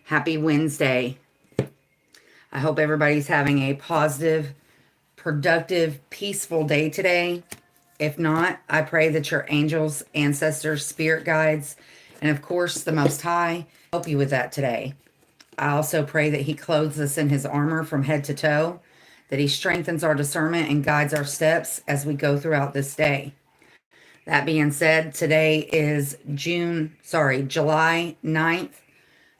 Happy Wednesday. I hope everybody's having a positive, productive, peaceful day today. If not, I pray that your angels, ancestors, spirit guides, and of course the Most High help you with that today. I also pray that He clothes us in His armor from head to toe, that He strengthens our discernment and guides our steps as we go throughout this day. That being said, today is July 9th,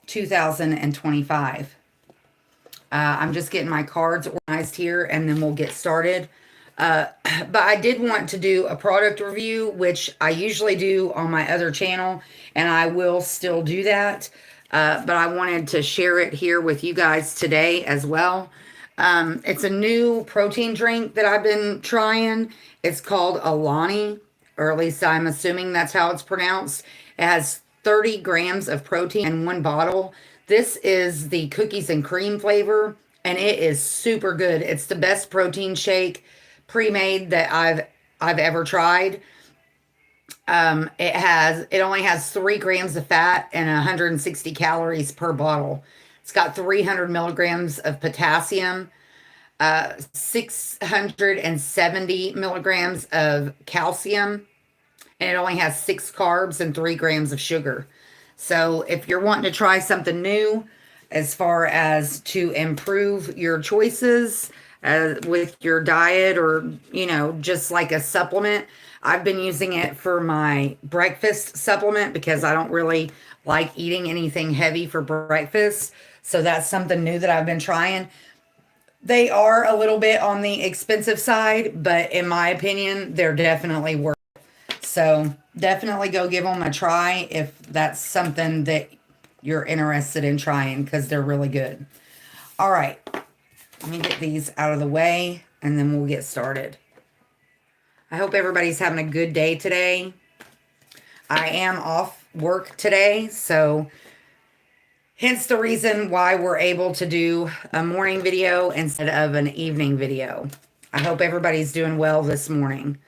2025. I'm just getting my cards organized here and then we'll get started. But I did want to do a product review, which I usually do on my other channel, and I will still do that. But I wanted to share it here with you guys today as well. It's a new protein drink that I've been trying. It's called Alani, or at least I'm assuming that's how it's pronounced. It has 30 grams of protein in one bottle. This is the cookies and cream flavor, and it is super good. It's the best protein shake pre-made that I've ever tried. It only has 3 grams of fat and 160 calories per bottle. It's got 300 milligrams of potassium, 670 milligrams of calcium, and it only has 6 carbs and 3 grams of sugar. So if you're wanting to try something new as far as to improve your choices with your diet, or, just like a supplement, I've been using it for my breakfast supplement because I don't really like eating anything heavy for breakfast. So that's something new that I've been trying. They are a little bit on the expensive side, but in my opinion, they're definitely worth it. So definitely go give them a try if that's something that you're interested in trying, because they're really good. All right, let me get these out of the way and then we'll get started. I hope everybody's having a good day today. I am off work today, so hence the reason why we're able to do a morning video instead of an evening video. I hope everybody's doing well this morning.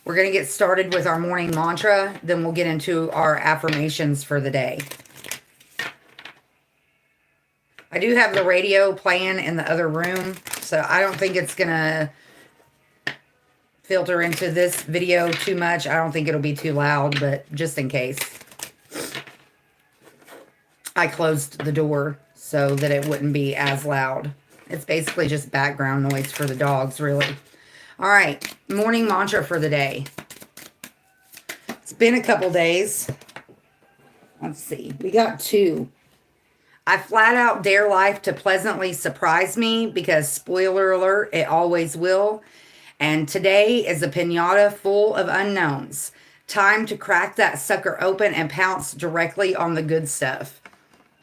We're going to get started with our morning mantra, then we'll get into our affirmations for the day. I do have the radio playing in the other room, so I don't think it's going to filter into this video too much. I don't think it'll be too loud, but just in case. I closed the door so that it wouldn't be as loud. It's basically just background noise for the dogs, really. All right, morning mantra for the day. It's been a couple days. Let's see, we got 2. I flat out dare life to pleasantly surprise me because, spoiler alert, it always will. And today is a piñata full of unknowns. Time to crack that sucker open and pounce directly on the good stuff.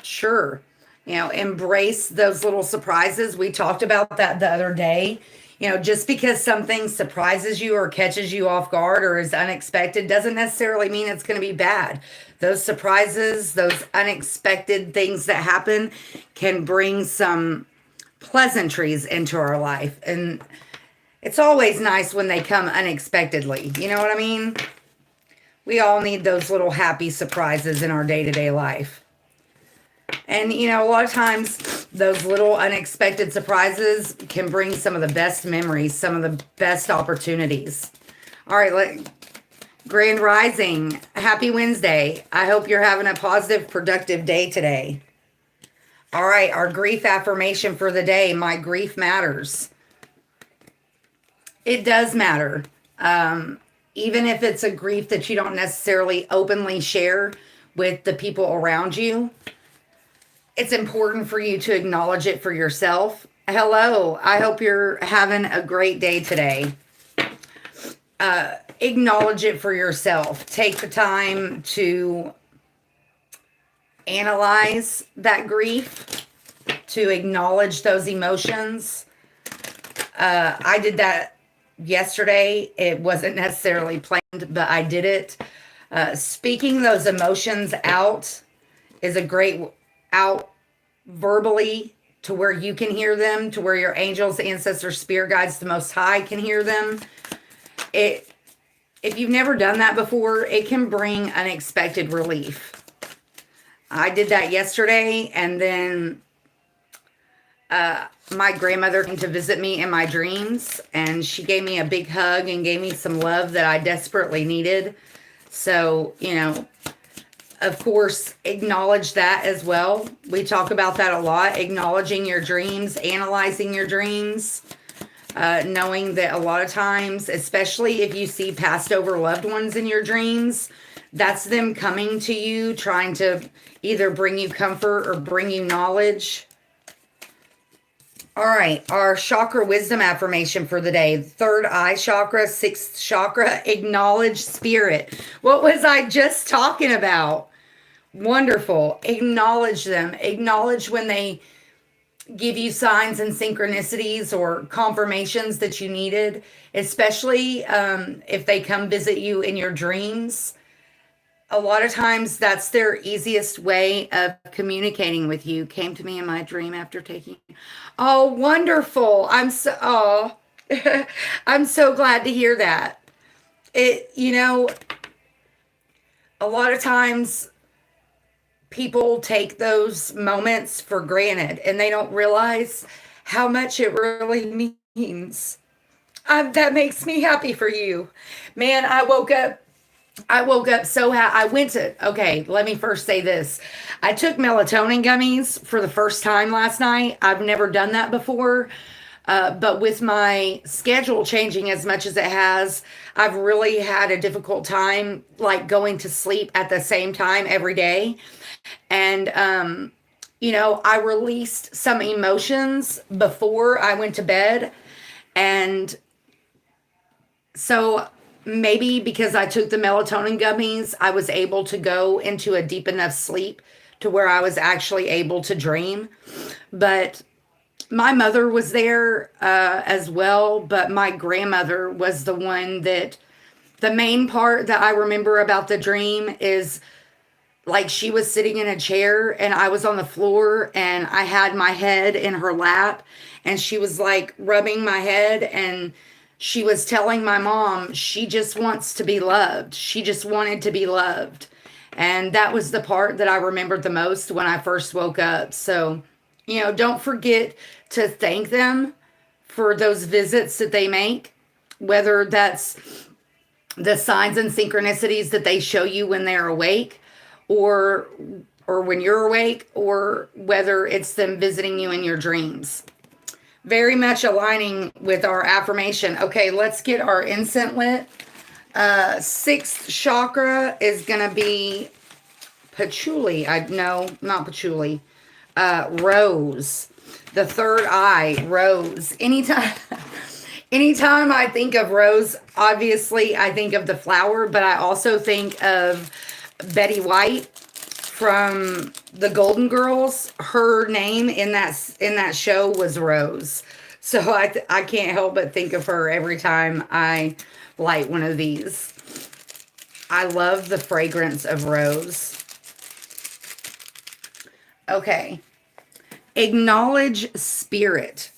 Sure. Embrace those little surprises. We talked about that the other day. Just because something surprises you or catches you off guard or is unexpected doesn't necessarily mean it's going to be bad. Those surprises, those unexpected things that happen can bring some pleasantries into our life. And it's always nice when they come unexpectedly. You know what I mean? We all need those little happy surprises in our day-to-day life. And, a lot of times those little unexpected surprises can bring some of the best memories, some of the best opportunities. All right, Grand Rising, happy Wednesday. I hope you're having a positive, productive day today. All right, our grief affirmation for the day. My grief matters. It does matter. Even if it's a grief that you don't necessarily openly share with the people around you, it's important for you to acknowledge it for yourself. Hello, I hope you're having a great day today. Acknowledge it for yourself. Take the time to analyze that grief, to acknowledge those emotions. I did that yesterday. It wasn't necessarily planned, but I did it. Speaking those emotions out is a great out verbally to where you can hear them, to where your angels, ancestors, spirit guides, the Most High can hear them. If you've never done that before, it can bring unexpected relief. I did that yesterday, and then my grandmother came to visit me in my dreams, and she gave me a big hug and gave me some love that I desperately needed. So, of course, acknowledge that as well. We talk about that a lot, acknowledging your dreams, analyzing your dreams, knowing that a lot of times, especially if you see passed over loved ones in your dreams, that's them coming to you, trying to either bring you comfort or bring you knowledge. All right, our chakra wisdom affirmation for the day. Third eye chakra, sixth chakra, acknowledge spirit. What was I just talking about? Wonderful. Acknowledge them. Acknowledge when they give you signs and synchronicities or confirmations that you needed, especially if they come visit you in your dreams. A lot of times that's their easiest way of communicating with you. Came to me in my dream after taking. Oh, wonderful. I'm so glad to hear that. A lot of times people take those moments for granted and they don't realize how much it really means. That makes me happy for you. Man, I woke up so happy. Okay, let me first say this. I took melatonin gummies for the first time last night. I've never done that before. But with my schedule changing as much as it has, I've really had a difficult time like going to sleep at the same time every day. And, I released some emotions before I went to bed. And so maybe because I took the melatonin gummies, I was able to go into a deep enough sleep to where I was actually able to dream. But my mother was there as well, but my grandmother was the one that the main part that I remember about the dream is like she was sitting in a chair and I was on the floor and I had my head in her lap and she was like rubbing my head and she was telling my mom she just wants to be loved. She just wanted to be loved. And that was the part that I remembered the most when I first woke up. So, don't forget to thank them for those visits that they make, whether that's the signs and synchronicities that they show you when they're awake or when you're awake, or whether it's them visiting you in your dreams. Very much aligning with our affirmation. Okay, let's get our incense lit. Sixth chakra is going to be patchouli. No, not patchouli. Rose. The third eye, rose. Anytime I think of rose, obviously I think of the flower, but I also think of Betty White from the Golden Girls. Her name in that show was Rose. So I can't help but think of her every time I light one of these. I love the fragrance of rose. Okay. Acknowledge spirit.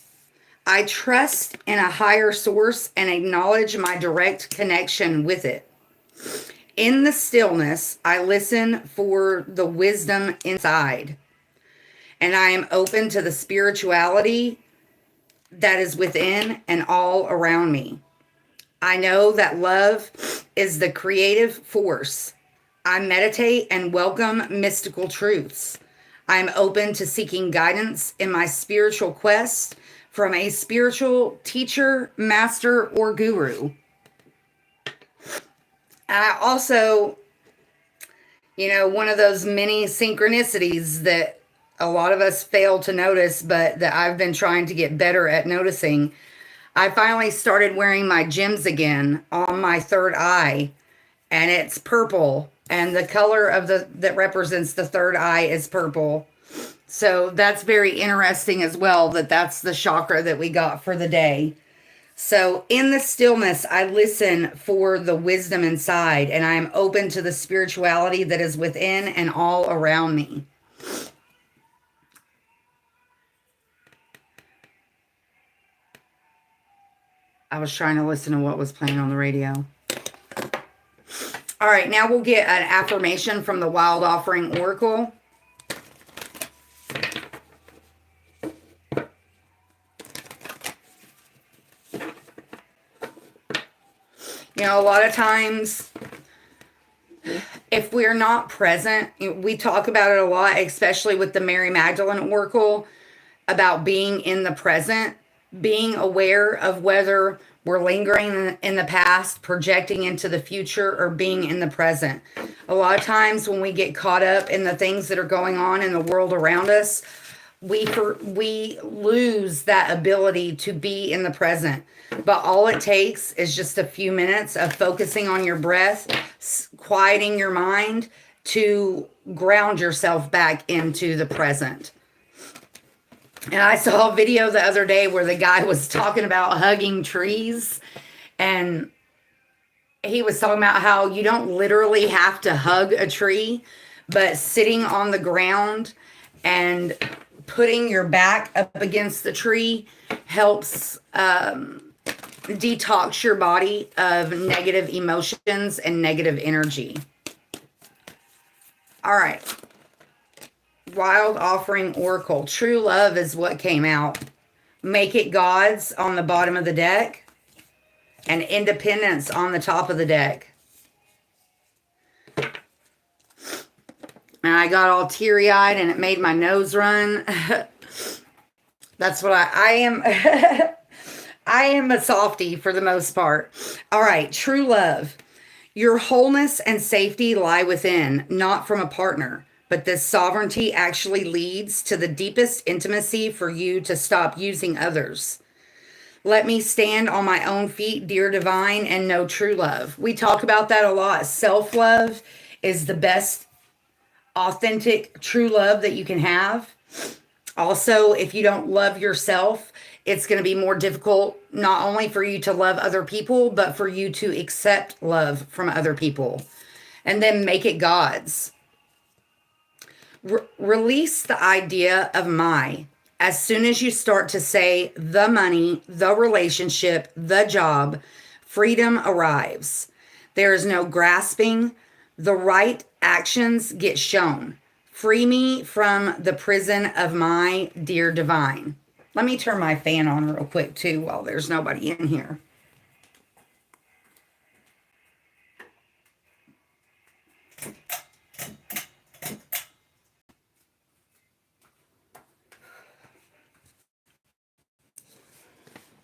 I trust in a higher source and acknowledge my direct connection with it. In the stillness, I listen for the wisdom inside, and I am open to the spirituality that is within and all around me. I know that love is the creative force. I meditate and welcome mystical truths. I am open to seeking guidance in my spiritual quest from a spiritual teacher, master, or guru. I also, one of those many synchronicities that a lot of us fail to notice, but that I've been trying to get better at noticing. I finally started wearing my gems again on my third eye, and it's purple, and the color of that represents the third eye is purple. So that's very interesting as well, that's the chakra that we got for the day. So in the stillness, I listen for the wisdom inside, and I am open to the spirituality that is within and all around me. I was trying to listen to what was playing on the radio. All right, now we'll get an affirmation from the Wild Offering Oracle. You know, a lot of times, if we're not present, we talk about it a lot, especially with the Mary Magdalene Oracle, about being in the present, being aware of whether we're lingering in the past, projecting into the future, or being in the present. A lot of times when we get caught up in the things that are going on in the world around us, we lose that ability to be in the present. But all it takes is just a few minutes of focusing on your breath, quieting your mind to ground yourself back into the present. And I saw a video the other day where the guy was talking about hugging trees, and he was talking about how you don't literally have to hug a tree, but sitting on the ground and putting your back up against the tree helps detox your body of negative emotions and negative energy. All right. Wild Offering Oracle. True Love is what came out. Make It Gods on the bottom of the deck. And Independence on the top of the deck. And I got all teary-eyed and it made my nose run. That's what I am. I am a softie for the most part. All right. True Love. Your wholeness and safety lie within, not from a partner. But this sovereignty actually leads to the deepest intimacy for you to stop using others. Let me stand on my own feet, dear divine, and know true love. We talk about that a lot. Self-love is the best authentic true love that you can have. Also, if you don't love yourself, it's going to be more difficult not only for you to love other people, but for you to accept love from other people. And then make it God's. Release the idea of my. As soon as you start to say the money, the relationship, the job, freedom arrives. There is no grasping. The right actions get shown. Free me from the prison of my dear divine. Let me turn my fan on real quick too while there's nobody in here.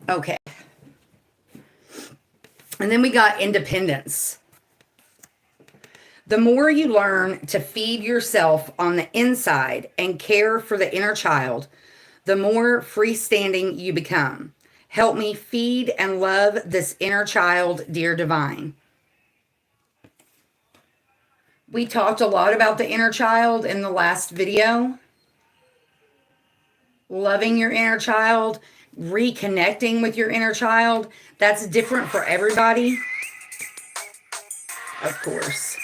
Okay. And then we got independence. The more you learn to feed yourself on the inside and care for the inner child, the more freestanding you become. Help me feed and love this inner child, dear divine. We talked a lot about the inner child in the last video. Loving your inner child, reconnecting with your inner child. That's different for everybody. Of course,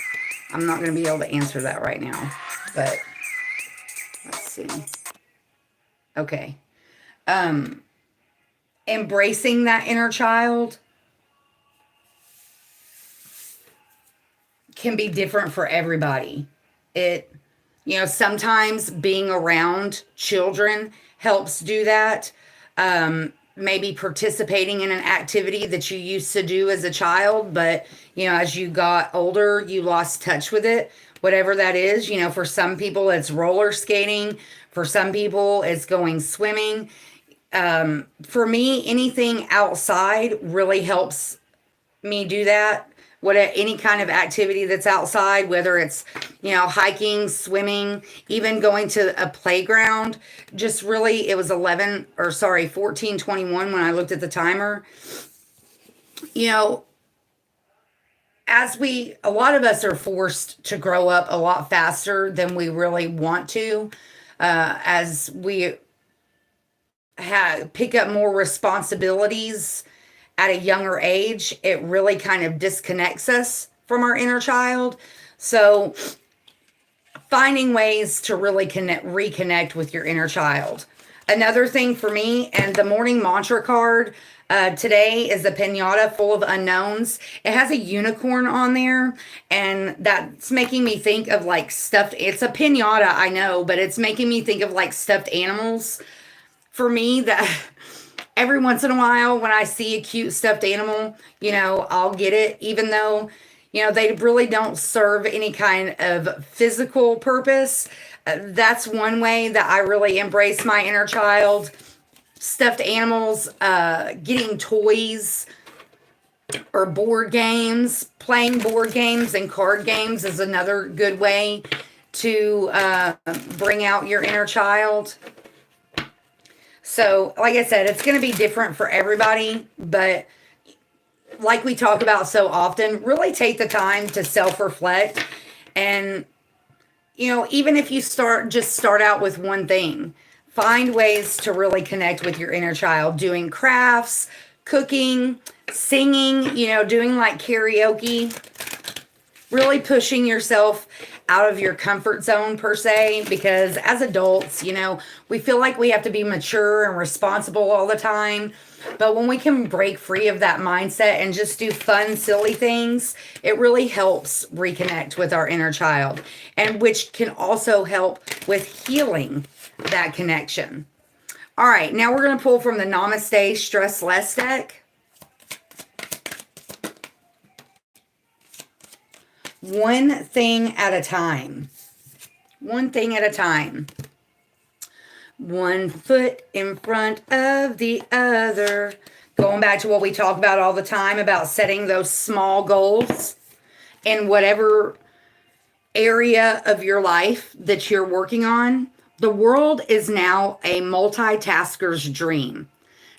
I'm not going to be able to answer that right now, but let's see. Okay. Embracing that inner child can be different for everybody. Sometimes being around children helps do that. Maybe participating in an activity that you used to do as a child, but, as you got older, you lost touch with it, whatever that is. For some people, it's roller skating. For some people, it's going swimming. For me, anything outside really helps me do that. Any kind of activity that's outside, whether it's, hiking, swimming, even going to a playground, just really, it was 14:21 when I looked at the timer. A lot of us are forced to grow up a lot faster than we really want to, as we pick up more responsibilities at a younger age. It really kind of disconnects us from our inner child. So finding ways to really reconnect with your inner child. Another thing for me, and the morning mantra card today is a piñata full of unknowns. It has a unicorn on there, and that's making me think of like stuffed. It's a piñata, I know, but it's making me think of like stuffed animals. For me, Every once in a while, when I see a cute stuffed animal, I'll get it, even though, they really don't serve any kind of physical purpose. That's one way that I really embrace my inner child. Stuffed animals, getting toys or board games, playing board games and card games is another good way to bring out your inner child. So, like I said, it's going to be different for everybody, but like we talk about so often, really take the time to self-reflect. And, even if you start out with one thing, find ways to really connect with your inner child, doing crafts, cooking, singing, doing like karaoke, really pushing yourself out of your comfort zone per se, because as adults, we feel like we have to be mature and responsible all the time. But when we can break free of that mindset and just do fun, silly things, it really helps reconnect with our inner child, and which can also help with healing that connection. All right, now we're going to pull from the Namaste Stress Less deck. One thing at a time. One thing at a time. One foot in front of the other. Going back to what we talk about all the time about setting those small goals in whatever area of your life that you're working on. The world is now a multitasker's dream.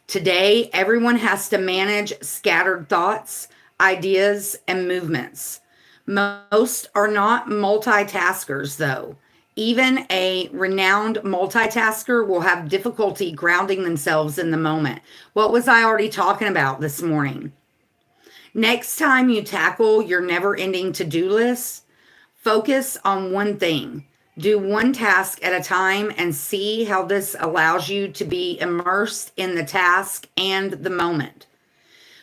Today, everyone has to manage scattered thoughts, ideas, and movements. Most are not multitaskers, though. Even a renowned multitasker will have difficulty grounding themselves in the moment. What was I already talking about this morning? Next time you tackle your never-ending to-do list, focus on one thing. Do one task at a time and see how this allows you to be immersed in the task and the moment.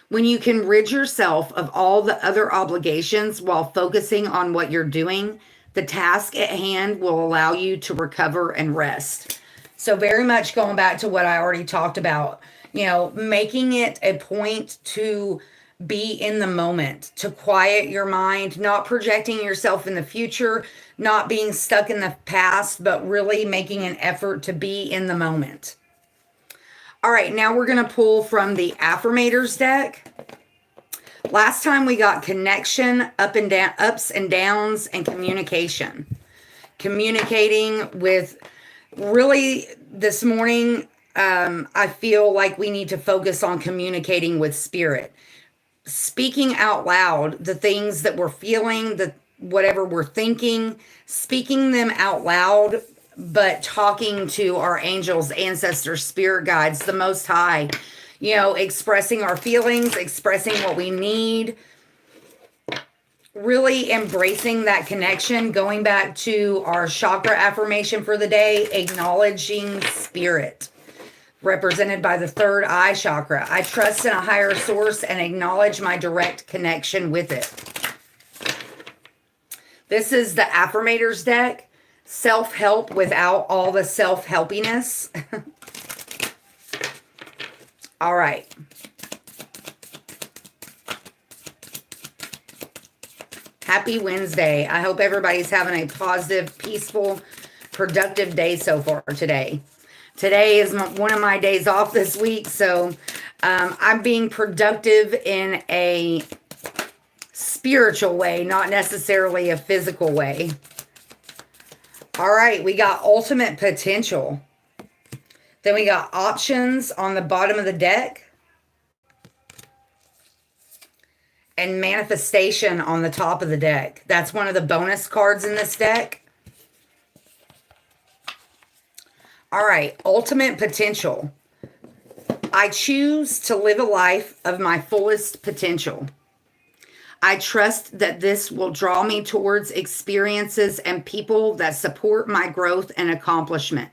When you can rid yourself of all the other obligations while focusing on what you're doing, the task at hand will allow you to recover and rest. So very much going back to what I already talked about, making it a point to be in the moment, to quiet your mind, not projecting yourself in the future, not being stuck in the past, but really making an effort to be in the moment. All right, now we're going to pull from the Affirmators deck. Last time we got connection, ups and downs, and communication. Communicating with, really this morning, I feel like we need to focus on communicating with spirit. Speaking out loud the things that we're feeling, whatever we're thinking, speaking them out loud, but talking to our angels, ancestors, spirit guides, the Most High, expressing our feelings, expressing what we need, really embracing that connection. Going back to our chakra affirmation for the day, acknowledging spirit, represented by the third eye chakra. I trust in a higher source and acknowledge my direct connection with it. This is the Affirmators deck. Self-help without all the self-helpiness. All right. Happy Wednesday. I hope everybody's having a positive, peaceful, productive day so far today. Today is one of my days off this week, so I'm being productive in a spiritual way, not necessarily a physical way. All right, we got ultimate potential. Then we got options on the bottom of the deck. And manifestation on the top of the deck. That's one of the bonus cards in this deck. All right, ultimate potential. I choose to live a life of my fullest potential. I trust that this will draw me towards experiences and people that support my growth and accomplishment.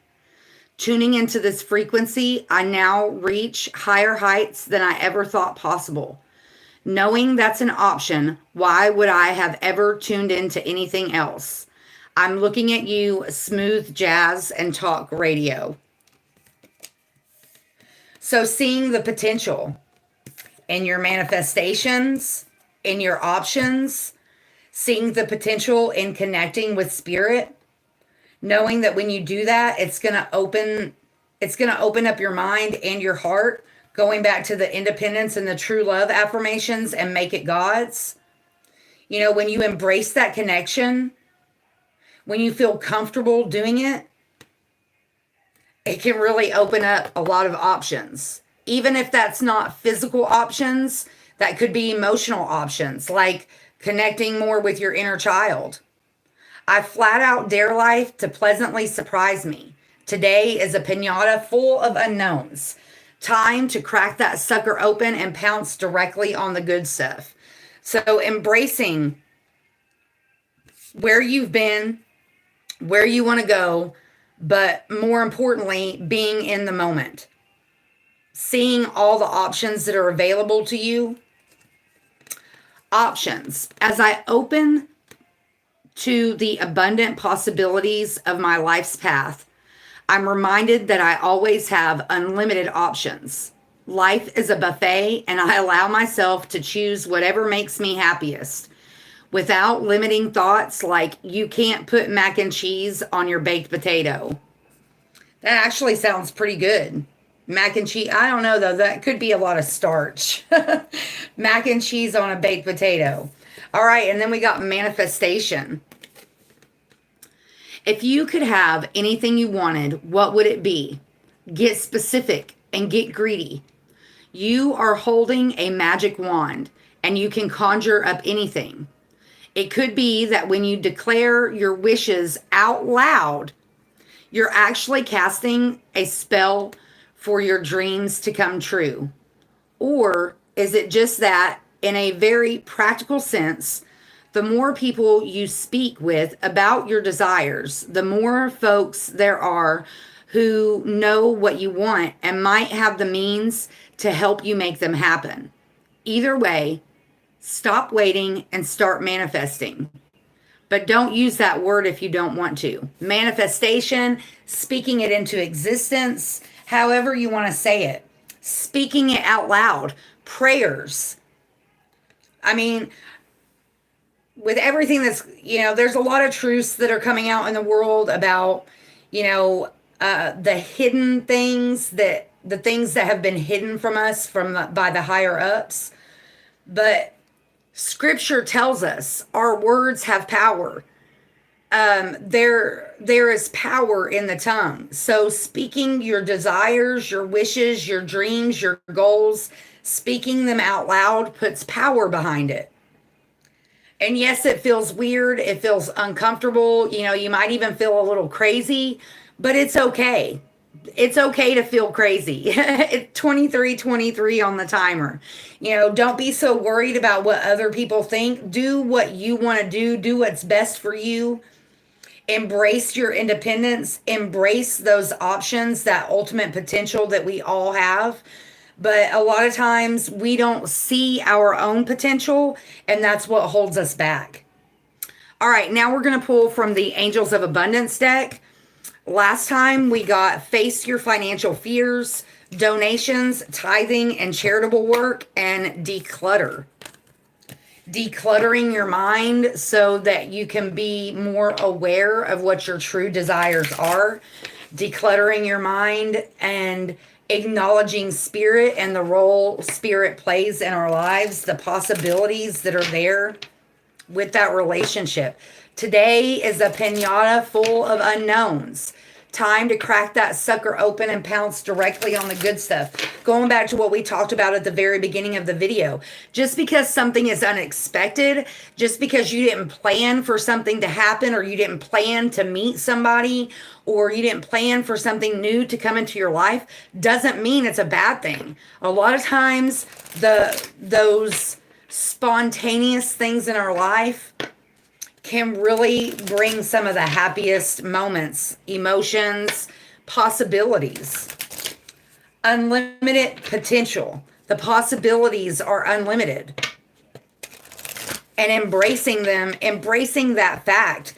Tuning into this frequency, I now reach higher heights than I ever thought possible. Knowing that's an option, why would I have ever tuned into anything else? I'm looking at you, smooth jazz and talk radio. So seeing the potential in your manifestations, in your options, seeing the potential in connecting with spirit, knowing that when you do that, it's going to open up your mind and your heart, going back to the independence and the true love affirmations and make it God's. You know, when you embrace that connection, when you feel comfortable doing it, it can really open up a lot of options. Even if that's not physical options, that could be emotional options, like connecting more with your inner child. I flat out dare life to pleasantly surprise me. Today is a pinata full of unknowns. Time to crack that sucker open and pounce directly on the good stuff. So embracing where you've been, where you want to go, but more importantly, being in the moment. Seeing all the options that are available to you. Options. As I open to the abundant possibilities of my life's path, I'm reminded that I always have unlimited options. Life is a buffet, and I allow myself to choose whatever makes me happiest without limiting thoughts like you can't put mac and cheese on your baked potato. That actually sounds pretty good. Mac and cheese, I don't know though, that could be a lot of starch. Mac and cheese on a baked potato. All right, and then we got manifestation. If you could have anything you wanted, what would it be? Get specific and get greedy. You are holding a magic wand and you can conjure up anything. It could be that when you declare your wishes out loud, you're actually casting a spell for your dreams to come true. Or is it just that, in a very practical sense, the more people you speak with about your desires, the more folks there are who know what you want and might have the means to help you make them happen. Either way, stop waiting and start manifesting. But don't use that word if you don't want to. Manifestation, speaking it into existence, however you want to say it. Speaking it out loud. Prayers. I mean, with everything that's, there's a lot of truths that are coming out in the world about, the hidden things, the things that have been hidden from us by the higher ups. But Scripture tells us our words have power. There is power in the tongue. So speaking your desires, your wishes, your dreams, your goals, speaking them out loud puts power behind it. And yes, it feels weird. It feels uncomfortable. You might even feel a little crazy, but it's okay. It's okay to feel crazy. It's 23:23 on the timer. Don't be so worried about what other people think. Do what you want to do. Do what's best for you. Embrace your independence. Embrace those options, that ultimate potential that we all have. But a lot of times we don't see our own potential, and that's what holds us back. All right, now we're going to pull from the Angels of Abundance deck. Last time we got Face Your Financial Fears, Donations, Tithing, and Charitable Work, and Declutter. Decluttering your mind so that you can be more aware of what your true desires are. Decluttering your mind and acknowledging spirit and the role spirit plays in our lives, the possibilities that are there with that relationship. Today is a pinata full of unknowns. Time to crack that sucker open and pounce directly on the good stuff. Going back to what we talked about at the very beginning of the video. Just because something is unexpected, just because you didn't plan for something to happen, or you didn't plan to meet somebody, or you didn't plan for something new to come into your life, doesn't mean it's a bad thing. A lot of times, those spontaneous things in our life can really bring some of the happiest moments, emotions, possibilities. Unlimited potential. The possibilities are unlimited. And embracing them, embracing that fact.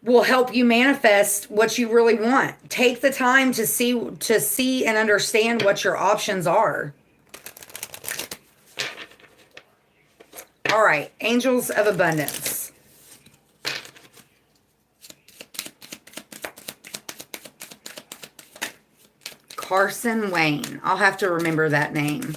will help you manifest what you really want. Take the time to see and understand what your options are. All right, angels of abundance. Carson Wayne. I'll have to remember that name.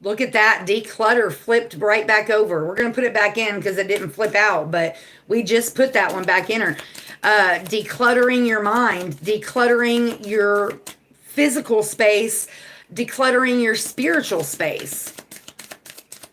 Look at that. Declutter flipped right back over. We're going to put it back in because it didn't flip out, but we just put that one back in her. Decluttering your mind, decluttering your physical space, decluttering your spiritual space.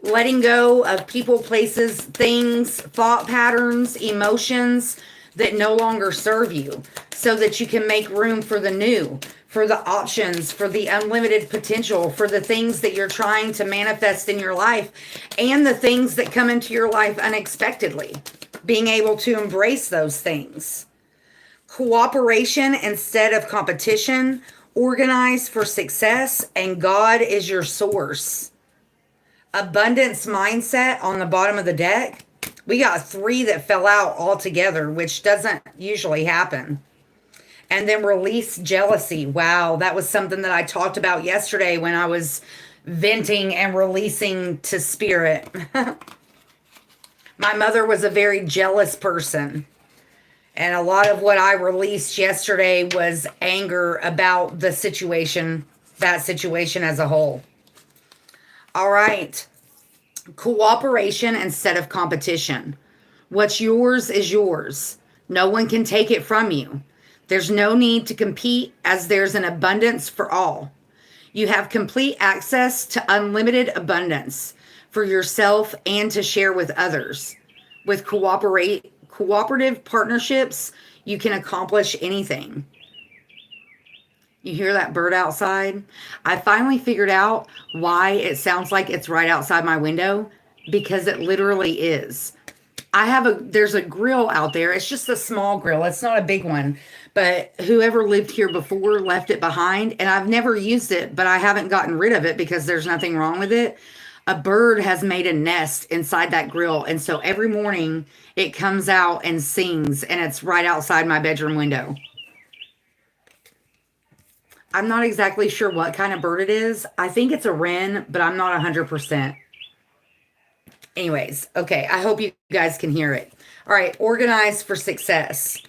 Letting go of people, places, things, thought patterns, emotions that no longer serve you so that you can make room for the new, for the options, for the unlimited potential, for the things that you're trying to manifest in your life and the things that come into your life unexpectedly. Being able to embrace those things. Cooperation instead of competition. Organize for success, and God is your source. Abundance mindset on the bottom of the deck. We got 3 that fell out altogether, which doesn't usually happen. And then release jealousy. Wow, that was something that I talked about yesterday when I was venting and releasing to spirit. My mother was a very jealous person. And a lot of what I released yesterday was anger about the situation, that situation as a whole. All right. Cooperation instead of competition. What's yours is yours. No one can take it from you. There's no need to compete as there's an abundance for all. You have complete access to unlimited abundance for yourself and to share with others. With cooperative partnerships, you can accomplish anything. You hear that bird outside? I finally figured out why it sounds like it's right outside my window, because it literally is. There's a grill out there. It's just a small grill. It's not a big one, but whoever lived here before left it behind, and I've never used it, but I haven't gotten rid of it because there's nothing wrong with it. A bird has made a nest inside that grill, and so every morning it comes out and sings, and it's right outside my bedroom window. I'm not exactly sure what kind of bird it is. I think it's a wren, but I'm not 100%. Anyways, okay, I hope you guys can hear it. All right, organize for success.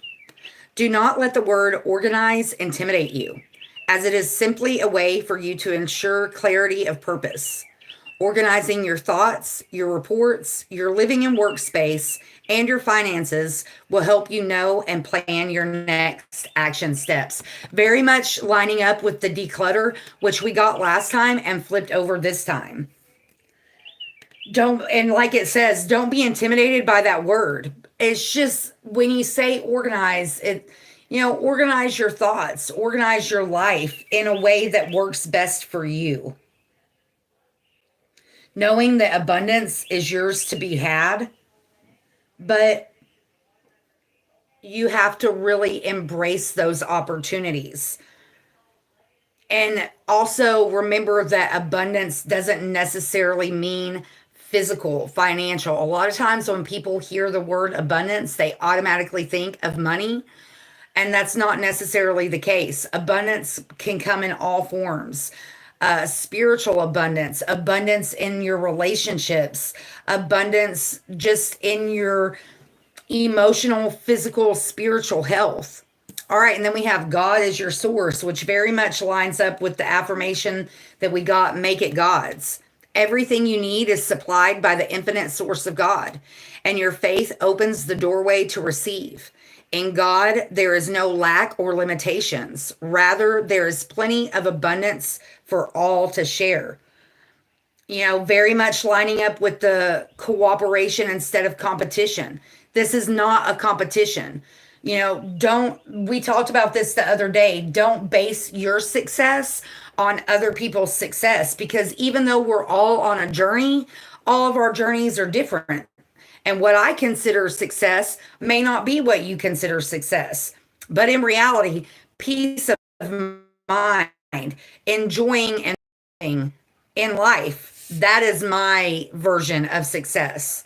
Do not let the word organize intimidate you, as it is simply a way for you to ensure clarity of purpose. Organizing your thoughts, your reports, your living and workspace, and your finances will help you know and plan your next action steps. Very much lining up with the declutter, which we got last time and flipped over this time. And like it says, don't be intimidated by that word. It's just when you say organize, organize your thoughts, organize your life in a way that works best for you. Knowing that abundance is yours to be had, but you have to really embrace those opportunities. And also remember that abundance doesn't necessarily mean physical, financial. A lot of times when people hear the word abundance, they automatically think of money. And that's not necessarily the case. Abundance can come in all forms. Spiritual abundance, abundance in your relationships, abundance just in your emotional, physical, spiritual health. All right, and then we have God as your source, which very much lines up with the affirmation that we got, make it God's. Everything you need is supplied by the infinite source of God, and your faith opens the doorway to receive. In God, there is no lack or limitations. Rather, there is plenty of abundance for all to share. Very much lining up with the cooperation instead of competition. This is not a competition. We talked about this the other day. Don't base your success on other people's success, because even though we're all on a journey, all of our journeys are different. And what I consider success may not be what you consider success. But in reality, peace of mind, enjoying and living in life, that is my version of success.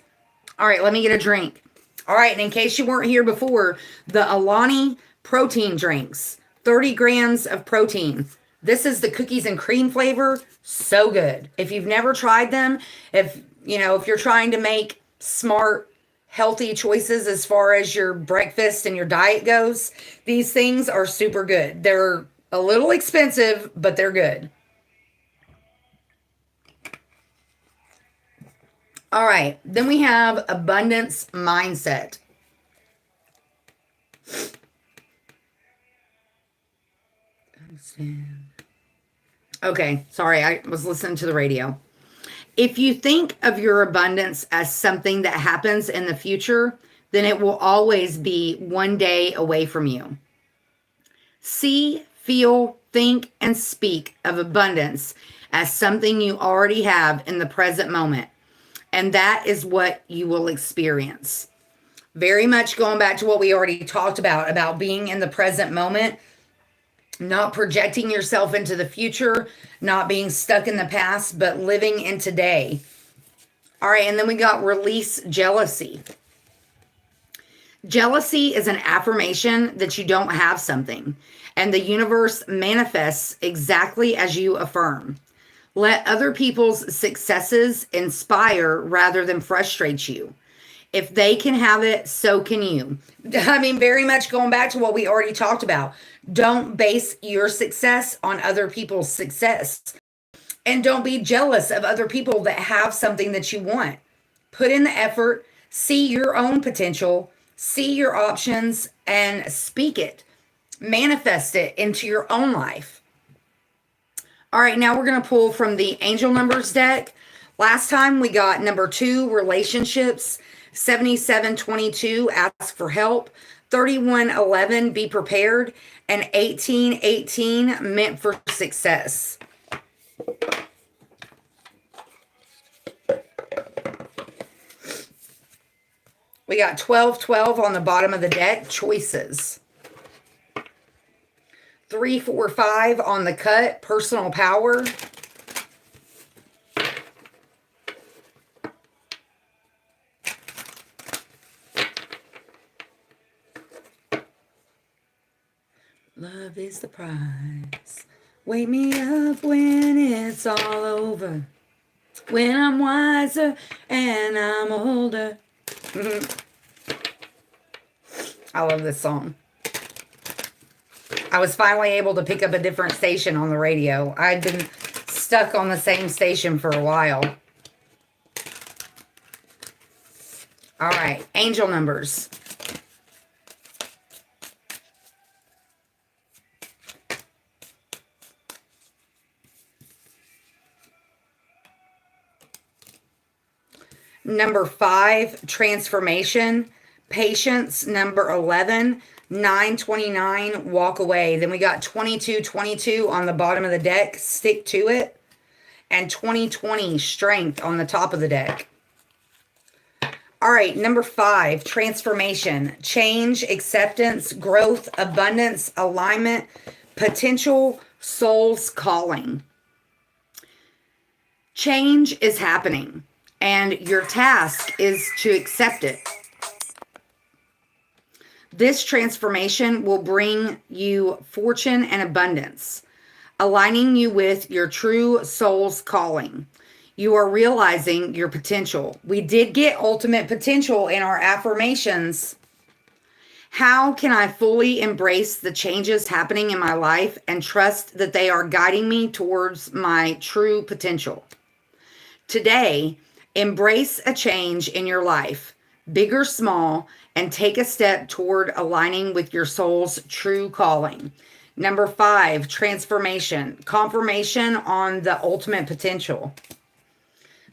All right, let me get a drink. All right, and in case you weren't here before, the Alani protein drinks, 30 grams of protein. This is the cookies and cream flavor. So good. If you've never tried them, if you're trying to make smart, healthy choices as far as your breakfast and your diet goes, these things are super good. They're a little expensive, but they're good. All right, then we have abundance mindset. Okay, sorry, I was listening to the radio. If you think of your abundance as something that happens in the future, then it will always be one day away from you. See, feel, think, and speak of abundance as something you already have in the present moment. And that is what you will experience. Very much going back to what we already talked about being in the present moment, not projecting yourself into the future, not being stuck in the past, but living in today. All right, and then we got release jealousy. Jealousy is an affirmation that you don't have something, and the universe manifests exactly as you affirm. Let other people's successes inspire rather than frustrate you. If they can have it, so can you. I mean, very much going back to what we already talked about. Don't base your success on other people's success. And don't be jealous of other people that have something that you want. Put in the effort, see your own potential, see your options, and speak it. Manifest it into your own life. All right, now we're going to pull from the Angel Numbers deck. Last time we got number 2, relationships, 7722, ask for help, 3111, be prepared, and 1818, meant for success. We got 1212 on the bottom of the deck, choices. 345 on the cut, personal power. Love is the prize. Wake me up when it's all over. When I'm wiser and I'm older. I love this song. I was finally able to pick up a different station on the radio. I'd been stuck on the same station for a while. All right, angel numbers. Number 5, transformation. Patience, number 11. 929, walk away. Then we got 2222 on the bottom of the deck, stick to it. And 2020, strength, on the top of the deck. All right, number 5, transformation, change, acceptance, growth, abundance, alignment, potential, soul's calling. Change is happening, and your task is to accept it. This transformation will bring you fortune and abundance, aligning you with your true soul's calling. You are realizing your potential. We did get ultimate potential in our affirmations. How can I fully embrace the changes happening in my life and trust that they are guiding me towards my true potential? Today, embrace a change in your life, big or small, and take a step toward aligning with your soul's true calling. Number 5, transformation, confirmation on the ultimate potential.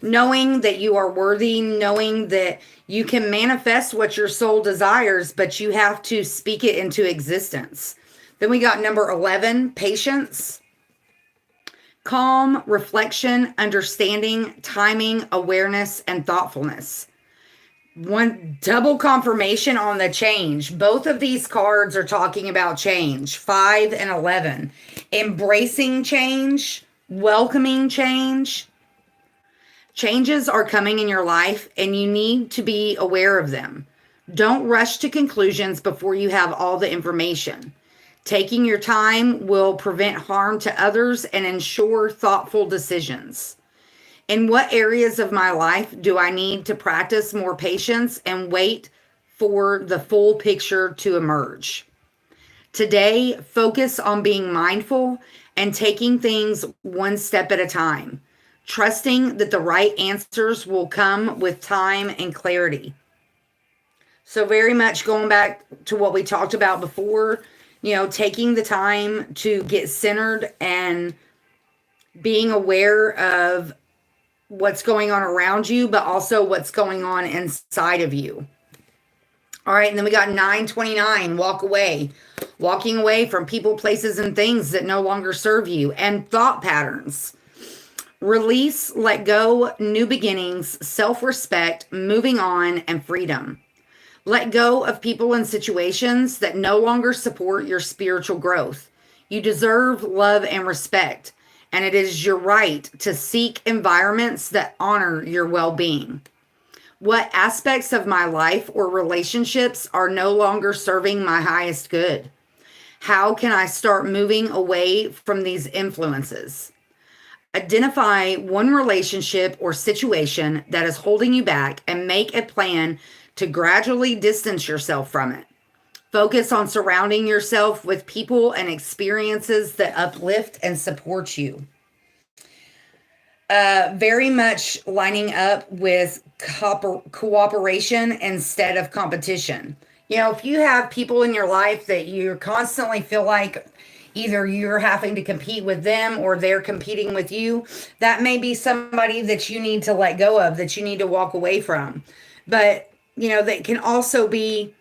Knowing that you are worthy, knowing that you can manifest what your soul desires, but you have to speak it into existence. Then we got number 11, patience, calm, reflection, understanding, timing, awareness, and thoughtfulness. One double confirmation on the change. Both of these cards are talking about change. 5 and 11. Embracing change, welcoming change. Changes are coming in your life and you need to be aware of them. Don't rush to conclusions before you have all the information. Taking your time will prevent harm to others and ensure thoughtful decisions. In what areas of my life do I need to practice more patience and wait for the full picture to emerge? Today, focus on being mindful and taking things one step at a time, trusting that the right answers will come with time and clarity. So, very much going back to what we talked about before, taking the time to get centered and being aware of what's going on around you, but also what's going on inside of you. All right, and then we got 929, walk away. Walking away from people, places, and things that no longer serve you, and thought patterns. Release, let go, new beginnings, self-respect, moving on, and freedom. Let go of people and situations that no longer support your spiritual growth. You deserve love and respect, and it is your right to seek environments that honor your well-being. What aspects of my life or relationships are no longer serving my highest good? How can I start moving away from these influences? Identify one relationship or situation that is holding you back and make a plan to gradually distance yourself from it. Focus on surrounding yourself with people and experiences that uplift and support you. Very much lining up with cooperation instead of competition. If you have people in your life that you constantly feel like either you're having to compete with them or they're competing with you, that may be somebody that you need to let go of, that you need to walk away from. But, that can also be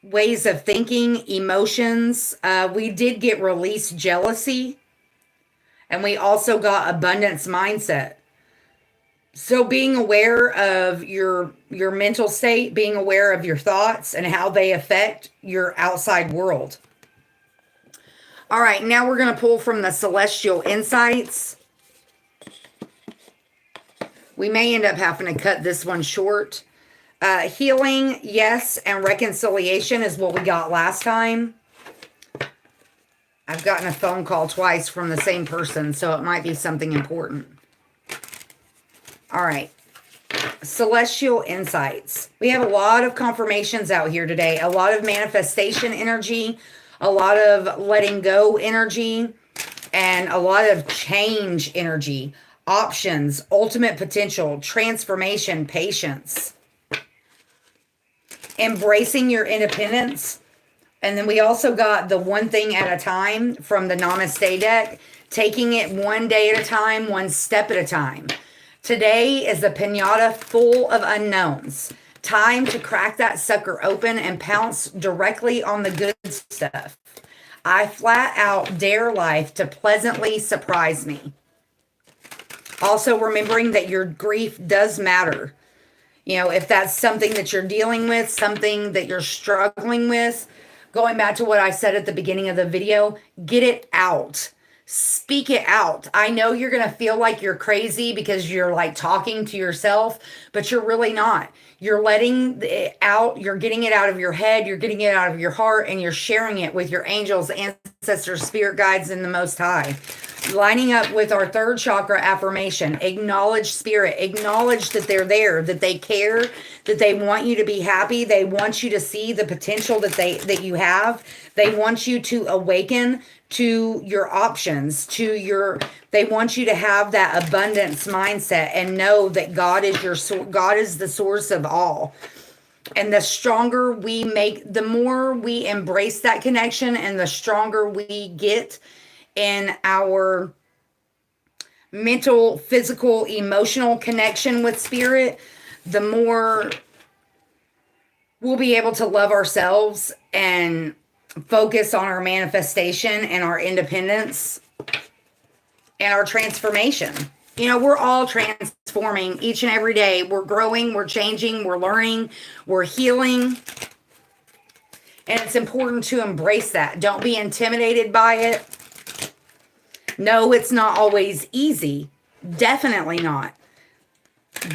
ways of thinking, emotions. We did get release jealousy, and we also got abundance mindset. So being aware of your mental state, being aware of your thoughts and how they affect your outside world. All right, now we're going to pull from the Celestial Insights. We may end up having to cut this one short. Healing, yes, and reconciliation is what we got last time. I've gotten a phone call twice from the same person, so it might be something important. All right. Celestial Insights. We have a lot of confirmations out here today. A lot of manifestation energy, a lot of letting go energy, and a lot of change energy. Options, ultimate potential, transformation, patience. Embracing your independence. And then we also got the one thing at a time from the Namaste deck. Taking it one day at a time, one step at a time. Today is a piñata full of unknowns. Time to crack that sucker open and pounce directly on the good stuff. I flat out dare life to pleasantly surprise me. Also remembering that your grief does matter. If that's something that you're dealing with, something that you're struggling with, going back to what I said at the beginning of the video, get it out. Speak it out. I know you're going to feel like you're crazy because you're like talking to yourself, but you're really not. You're letting it out. You're getting it out of your head. You're getting it out of your heart, and you're sharing it with your angels, ancestors, spirit guides, and the Most High. Lining up with our third chakra affirmation. Acknowledge spirit. Acknowledge that they're there, that they care, that they want you to be happy. They want you to see the potential that you have. They want you to awaken to your options, they want you to have that abundance mindset and know that God is the source of all. And the stronger we make, the more we embrace that connection and the stronger we get in our mental, physical, emotional connection with spirit, the more we'll be able to love ourselves and focus on our manifestation and our independence and our transformation. We're all transforming each and every day. We're growing, we're changing, we're learning, we're healing. And it's important to embrace that. Don't be intimidated by it. No, it's not always easy. Definitely not.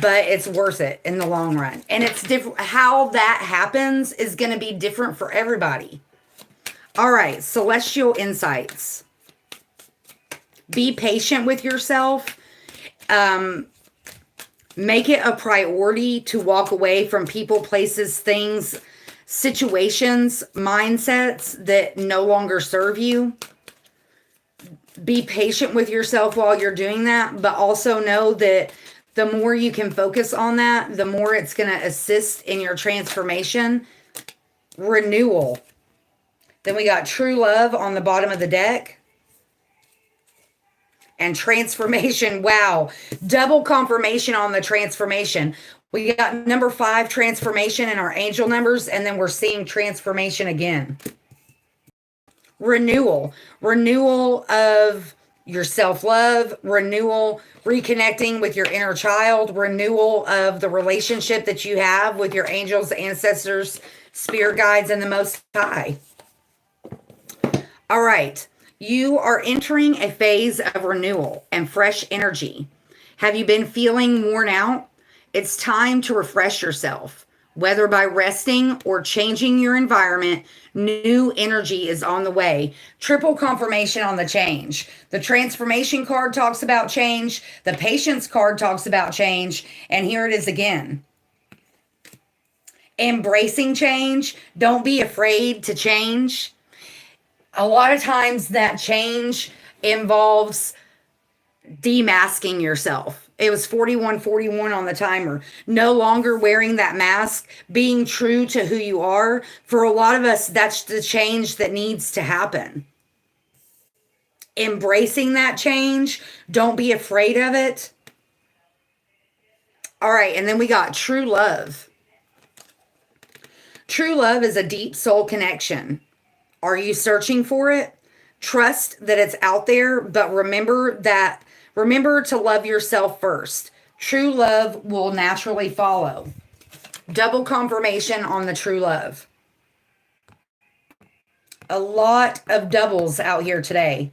but it's worth it in the long run. And it's different. How that happens is going to be different for everybody. All right, celestial insights. Be patient with yourself. Make it a priority to walk away from people, places, things, situations, mindsets that no longer serve you. Be patient with yourself while you're doing that, but also know that the more you can focus on that, the more it's going to assist in your transformation. Renewal. Then we got true love on the bottom of the deck. And transformation. Wow. Double confirmation on the transformation. We got number 5, transformation in our angel numbers, and then we're seeing transformation again. Renewal. Renewal of your self-love. Renewal, reconnecting with your inner child. Renewal of the relationship that you have with your angels, ancestors, spirit guides, and the Most High. All right. You are entering a phase of renewal and fresh energy. Have you been feeling worn out? It's time to refresh yourself. Whether by resting or changing your environment, new energy is on the way. Triple confirmation on the change. The transformation card talks about change. The patience card talks about change. And here it is again. Embracing change. Don't be afraid to change. A lot of times that change involves demasking yourself. It was 4141 on the timer. No longer wearing that mask, being true to who you are. For a lot of us, that's the change that needs to happen. Embracing that change. Don't be afraid of it. All right, and then we got true love. True love is a deep soul connection. Are you searching for it? Trust that it's out there, but remember to love yourself first. True love will naturally follow. Double confirmation on the true love. A lot of doubles out here today.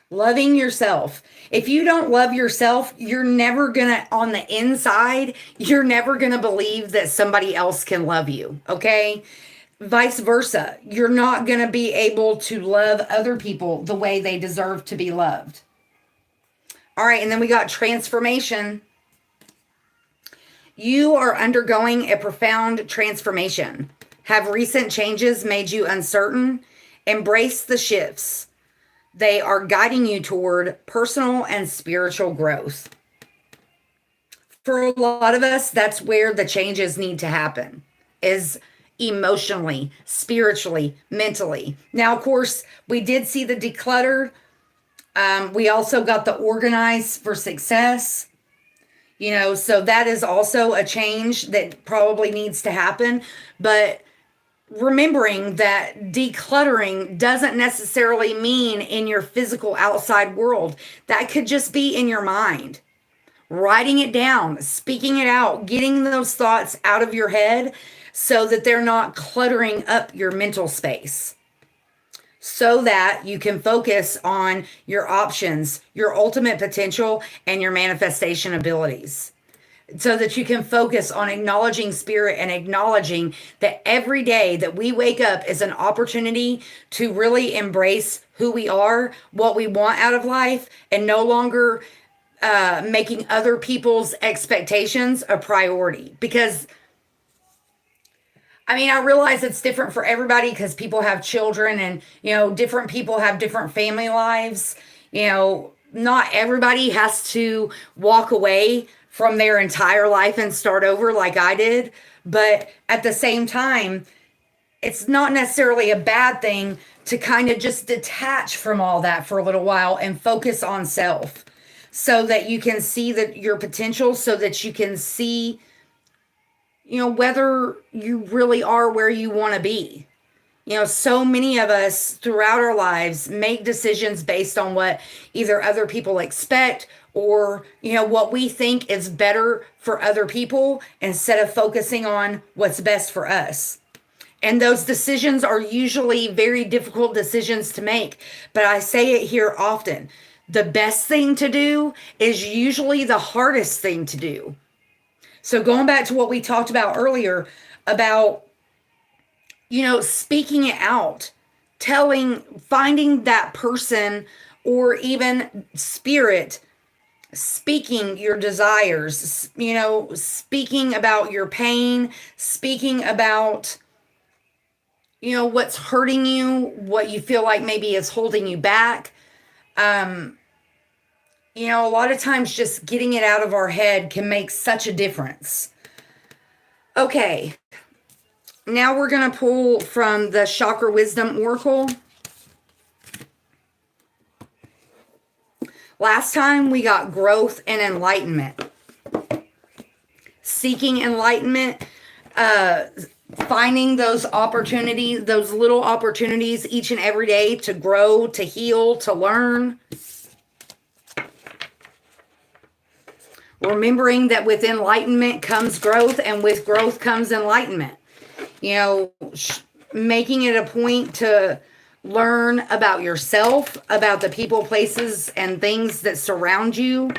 Loving yourself. If you don't love yourself, you're never gonna, on the inside, you're never gonna believe that somebody else can love you, okay? Vice versa. You're not going to be able to love other people the way they deserve to be loved. All right, and then we got transformation. You are undergoing a profound transformation. Have recent changes made you uncertain? Embrace the shifts. They are guiding you toward personal and spiritual growth. For a lot of us, that's where the changes need to happen, is emotionally, spiritually, mentally. Now, of course, we did see the declutter. We also got the organize for success. So that is also a change that probably needs to happen. But remembering that decluttering doesn't necessarily mean in your physical outside world. That could just be in your mind. Writing it down, speaking it out, getting those thoughts out of your head so that they're not cluttering up your mental space, so that you can focus on your options, your ultimate potential, and your manifestation abilities, so that you can focus on acknowledging spirit and acknowledging that every day that we wake up is an opportunity to really embrace who we are, what we want out of life, and no longer making other people's expectations a priority. Because I realize it's different for everybody because people have children and, different people have different family lives. Not everybody has to walk away from their entire life and start over like I did. But at the same time, it's not necessarily a bad thing to kind of just detach from all that for a little while and focus on self so that you can see your potential, so that you can see whether you really are where you want to be. So many of us throughout our lives make decisions based on what either other people expect or, what we think is better for other people instead of focusing on what's best for us. And those decisions are usually very difficult decisions to make. But I say it here often. the best thing to do is usually the hardest thing to do. So going back to what we talked about earlier about, speaking it out, finding that person or even spirit, speaking your desires, speaking about your pain, speaking about, what's hurting you, what you feel like maybe is holding you back. A lot of times just getting it out of our head can make such a difference. Okay, now we're going to pull from the Chakra Wisdom Oracle. Last time we got growth and enlightenment. Seeking enlightenment, finding those opportunities, those little opportunities each and every day to grow, to heal, to learn. Remembering that with enlightenment comes growth, and with growth comes enlightenment. Making it a point to learn about yourself, about the people, places, and things that surround you.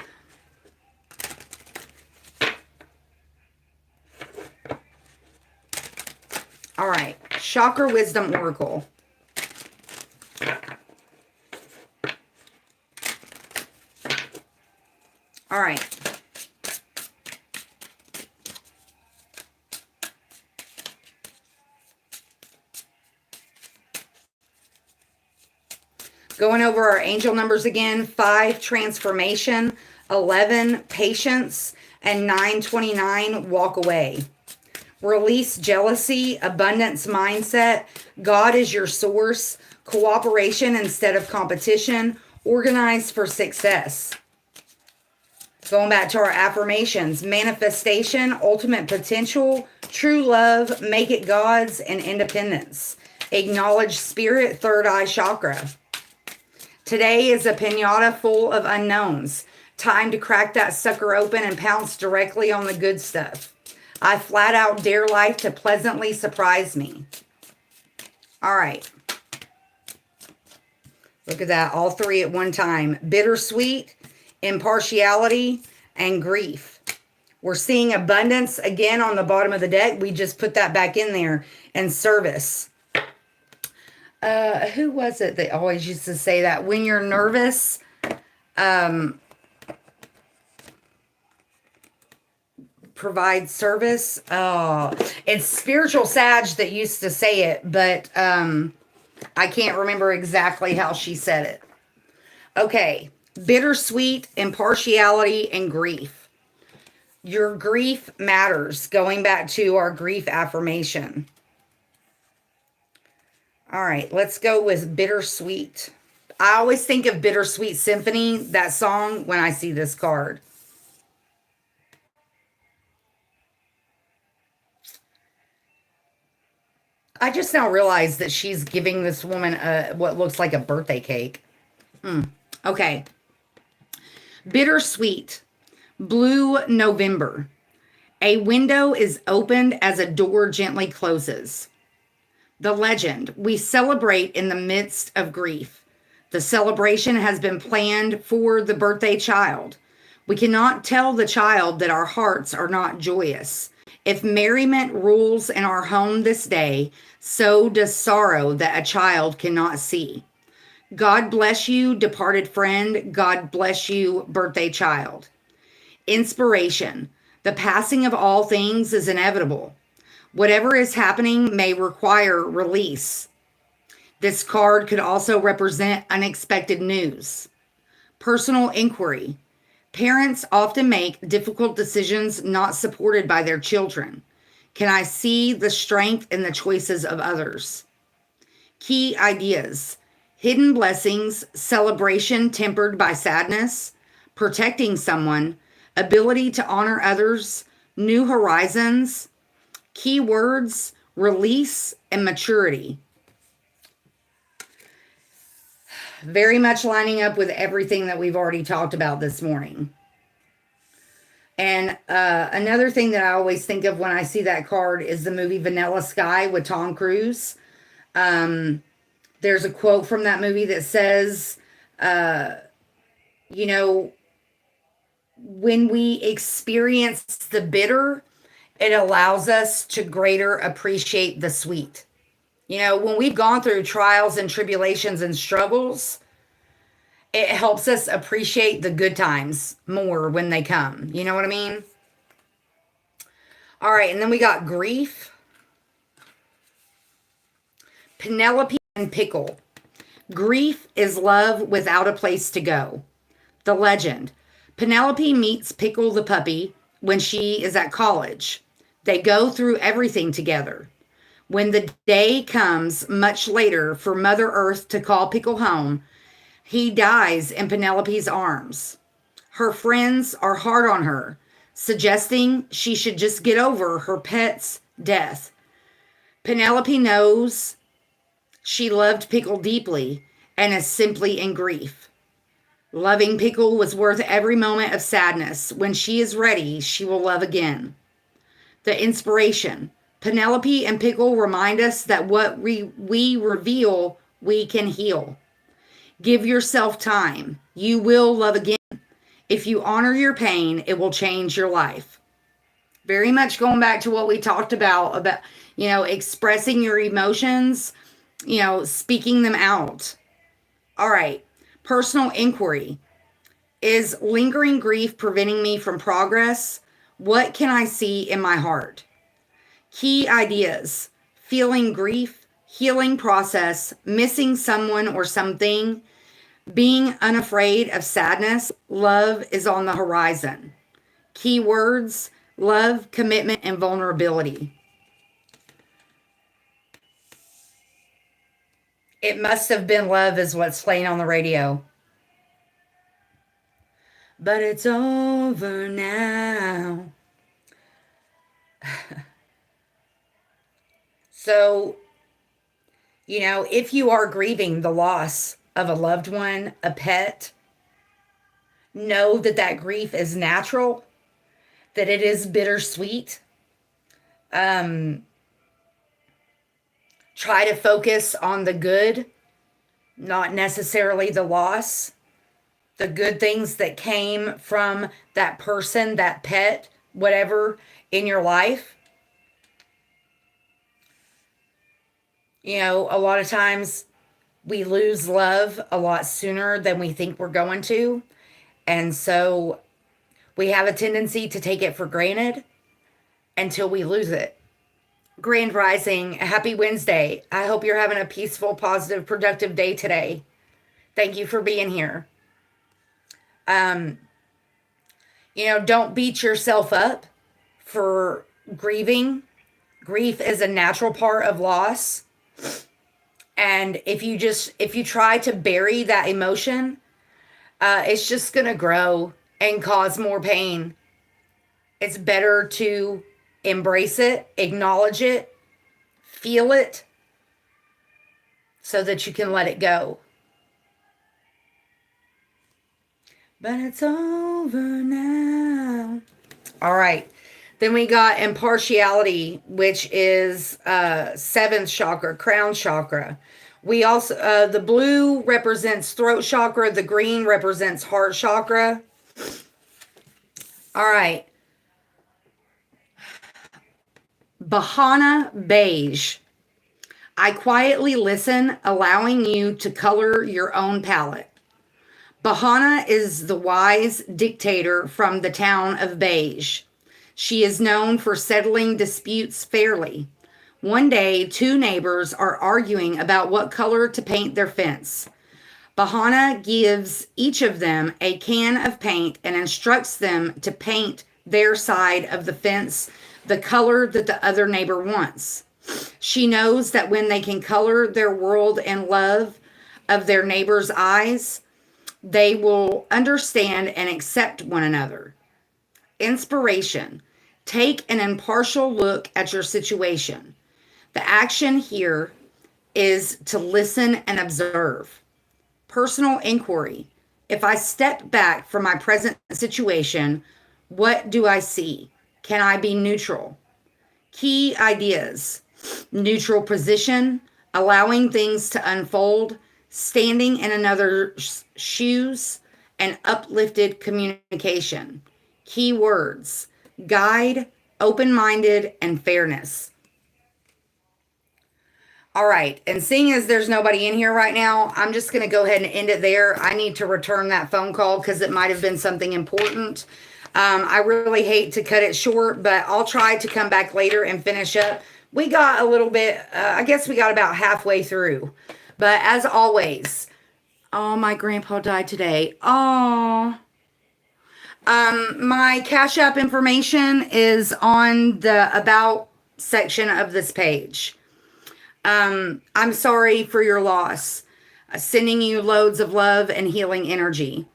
All right, Chakra Wisdom Oracle. All right. Going over our angel numbers again, 5, transformation, 11, patience, and 929, walk away. Release jealousy, abundance mindset, God is your source, cooperation instead of competition, organize for success. Going back to our affirmations, manifestation, ultimate potential, true love, make it God's, and independence. Acknowledge spirit, third eye chakra. Today is a piñata full of unknowns. Time to crack that sucker open and pounce directly on the good stuff. I flat out dare life to pleasantly surprise me. All right. Look at that. All 3 at one time. Bittersweet, impartiality, and grief. We're seeing abundance again on the bottom of the deck. We just put that back in there. And service. Who was it that always used to say that? When you're nervous, provide service. Oh, it's Spiritual Sag that used to say it, but I can't remember exactly how she said it. Okay, bittersweet, impartiality, and grief. Your grief matters. Going back to our grief affirmation. All right, let's go with bittersweet. I always think of Bittersweet Symphony, that song, when I see this card. I just now realized that she's giving this woman what looks like a birthday cake. Okay. Bittersweet. Blue November. A window is opened as a door gently closes. The legend. We celebrate in the midst of grief. The celebration has been planned for the birthday child. We cannot tell the child that our hearts are not joyous. If merriment rules in our home this day, so does sorrow that a child cannot see. God bless you, departed friend. God bless you, birthday child. Inspiration. The passing of all things is inevitable. Whatever is happening may require release. This card could also represent unexpected news. Personal inquiry. Parents often make difficult decisions not supported by their children. Can I see the strength in the choices of others? Key ideas. Hidden blessings, celebration tempered by sadness, protecting someone, ability to honor others, new horizons, key words, release, and maturity. Very much lining up with everything that we've already talked about this morning. And another thing that I always think of when I see that card is the movie Vanilla Sky with Tom Cruise. There's a quote from that movie that says, You know, when we experience the bitter, it allows us to greater appreciate the sweet. You know, when we've gone through trials and tribulations and struggles, it helps us appreciate the good times more when they come. You know what I mean? All right, and then we got grief, Penelope and Pickle. Grief is love without a place to go. The legend. Penelope meets Pickle the puppy when she is at college. They go through everything together. When the day comes much later for Mother Earth to call Pickle home, he dies in Penelope's arms. Her friends are hard on her, suggesting she should just get over her pet's death. Penelope knows she loved Pickle deeply and is simply in grief. Loving Pickle was worth every moment of sadness. When she is ready, she will love again. The inspiration. Penelope and Pickle remind us that what we reveal, we can heal. Give yourself time. You will love again. If you honor your pain, it will change your life. Very much going back to what we talked about, expressing your emotions, speaking them out. All right. Personal inquiry. Is lingering grief preventing me from progress? What can I see in my heart? Key ideas. Feeling grief, healing process, missing someone or something, being unafraid of sadness, love is on the horizon. Key words, love, commitment, and vulnerability. It must have been love is what's playing on the radio. But it's over now. So, if you are grieving the loss of a loved one, a pet, know that that grief is natural, that it is bittersweet. Try to focus on the good, not necessarily the loss. The good things that came from that person, that pet, whatever in your life. A lot of times we lose love a lot sooner than we think we're going to. And so we have a tendency to take it for granted until we lose it. Grand Rising, happy Wednesday. I hope you're having a peaceful, positive, productive day today. Thank you for being here. Don't beat yourself up for grieving. Grief is a natural part of loss. And if you try to bury that emotion, it's just going to grow and cause more pain. It's better to embrace it, acknowledge it, feel it, so that you can let it go. But it's over now. All right. Then we got impartiality, which is seventh chakra, crown chakra. We also, the blue represents throat chakra. The green represents heart chakra. All right. Bahana Beige. I quietly listen, allowing you to color your own palette. Bahana is the wise dictator from the town of Beige. She is known for settling disputes fairly. One day, two neighbors are arguing about what color to paint their fence. Bahana gives each of them a can of paint and instructs them to paint their side of the fence the color that the other neighbor wants. She knows that when they can color their world in love of their neighbor's eyes, they will understand and accept one another. Inspiration. Take an impartial look at your situation. The action here is to listen and observe. Personal inquiry. If I step back from my present situation, what do I see? Can I be neutral? Key ideas. Neutral position, allowing things to unfold, standing in another's shoes, and uplifted communication. Key words: guide, open-minded, and fairness. All right. And seeing as there's nobody in here right now, I'm just going to go ahead and end it there. I need to return that phone call because it might have been something important. I really hate to cut it short, but I'll try to come back later and finish up. We got a little bit, I guess we got about halfway through. But as always, oh, my grandpa died today. Oh, my Cash App information is on the About section of this page. I'm sorry for your loss. Sending you loads of love and healing energy.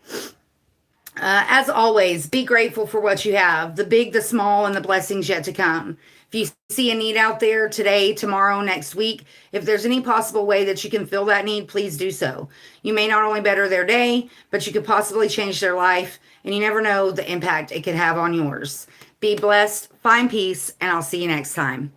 As always, be grateful for what you have, the big, the small, and the blessings yet to come. If you see a need out there today, tomorrow, next week, if there's any possible way that you can fill that need, please do so. You may not only better their day, but you could possibly change their life, and you never know the impact it could have on yours. Be blessed, find peace, and I'll see you next time.